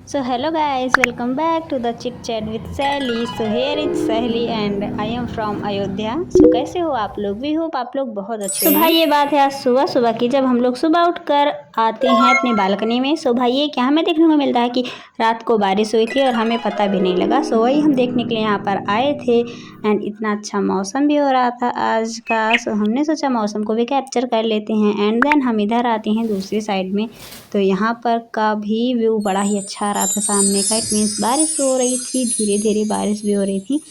So hello guys, welcome back to the chit chat with Sally. So here is Sally and I am from Ayodhya. So कैसे हो आप लोग? भी hope आप लोग बहुत अच्छे हो। भाई ये बात है आज सुबह सुबह की, जब हम लोग सुबह उठकर आते हैं अपने बालकनी में। सो भाई ये क्या हमें देखने को मिलता है कि रात को बारिश हुई थी और हमें पता भी नहीं लगा। सो वही हम देखने के लिए यहाँ पर आए थे एंड इतना अच्छा मौसम भी हो रहा था आज का। सो हमने सोचा मौसम को भी कैप्चर कर लेते हैं एंड देन हम इधर आते हैं दूसरी साइड में। तो यहाँ पर का भी व्यू बड़ा ही अच्छा आ रहा था सामने का। इट मीन्स बारिश हो रही थी, धीरे धीरे बारिश भी हो रही थी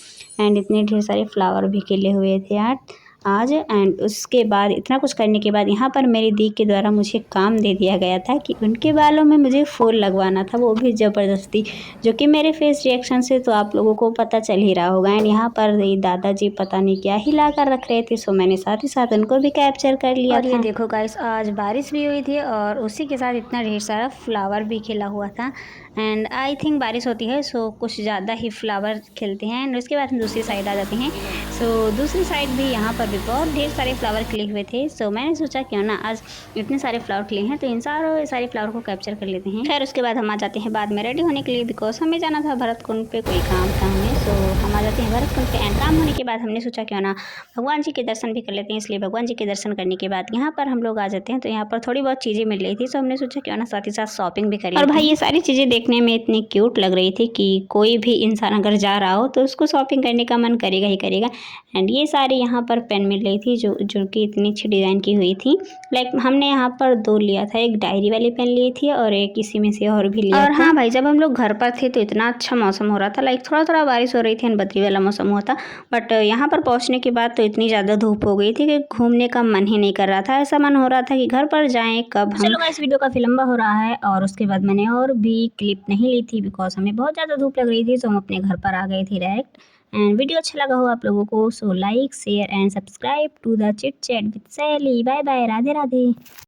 एंड इतने ढेर सारे फ्लावर भी खिले हुए थे आज। एंड उसके बाद इतना कुछ करने के बाद यहाँ पर मेरी दी के द्वारा मुझे काम दे दिया गया था कि उनके बालों में मुझे फूल लगवाना था, वो भी ज़बरदस्ती, जो कि मेरे फेस रिएक्शन से तो आप लोगों को पता चल ही रहा होगा। एंड यहाँ पर दादाजी पता नहीं क्या ही ला कर रख रहे थे, सो मैंने साथ ही साथ उनको भी कैप्चर कर लिया था। ये देखो गाइस, आज बारिश भी हुई थी और उसी के साथ इतना ढेर सारा फ्लावर भी खिला हुआ था। एंड आई थिंक बारिश होती है सो कुछ ज़्यादा ही फ्लावर खिलते हैं। एंड उसके बाद हम दूसरी साइड आ जाते हैं। सो दूसरी साइड भी यहाँ पर भी बहुत ढेर सारे फ्लावर खिले हुए थे। सो मैंने सोचा क्यों ना आज इतने सारे फ्लावर खिले हैं तो इन सारे फ्लावर को कैप्चर कर लेते हैं। खैर उसके बाद हम आ जाते हैं बाद में रेडी होने के लिए, बिकॉज हमें जाना था भरत कुंड पे, कोई काम था हमें। सो हम आ जाते हैं भरत कुंड पे एंड काम होने के बाद हमने सोचा क्यों ना भगवान जी के दर्शन भी कर लेते हैं। इसलिए भगवान जी के दर्शन करने के बाद यहाँ पर हम लोग आ जाते हैं। तो यहाँ पर थोड़ी बहुत चीज़ें मिल रही थी, सो हमने सोचा क्यों ना साथ ही साथ शॉपिंग भी कर लेते हैं। और भाई ये सारी चीज़ें देखने में इतनी क्यूट लग रही थी कि कोई भी इंसान अगर जा रहा हो तो उसको शॉपिंग करने का मन करेगा ही करेगा। एंड ये सारी यहाँ पर पेन मिल रही थी जो कि इतनी अच्छी डिज़ाइन की हुई थी। लाइक हमने यहाँ पर दो लिया था, एक डायरी वाली पेन ली थी और एक इसी में से और भी लिया। और हाँ भाई, जब हम लोग घर पर थे तो इतना अच्छा मौसम हो रहा था, लाइक थोड़ा थोड़ा बारिश हो रही थी एंड बदली वाला मौसम हुआ था। बट यहाँ पर पहुँचने के बाद तो इतनी ज़्यादा धूप हो गई थी कि घूमने का मन ही नहीं कर रहा था। ऐसा मन हो रहा था कि घर पर जाएँ कब हम। चलो इस वीडियो काफ़ी लंबा हो रहा है और उसके बाद मैंने और भी क्लिप नहीं ली थी बिकॉज हमें बहुत ज़्यादा धूप लग रही थी, तो हम अपने घर पर आ गए थे डायरेक्ट। एंड वीडियो अच्छा लगा हो आप लोगों को, so like share and subscribe to the chit chat with Sally. Bye bye, Radhe Radhe.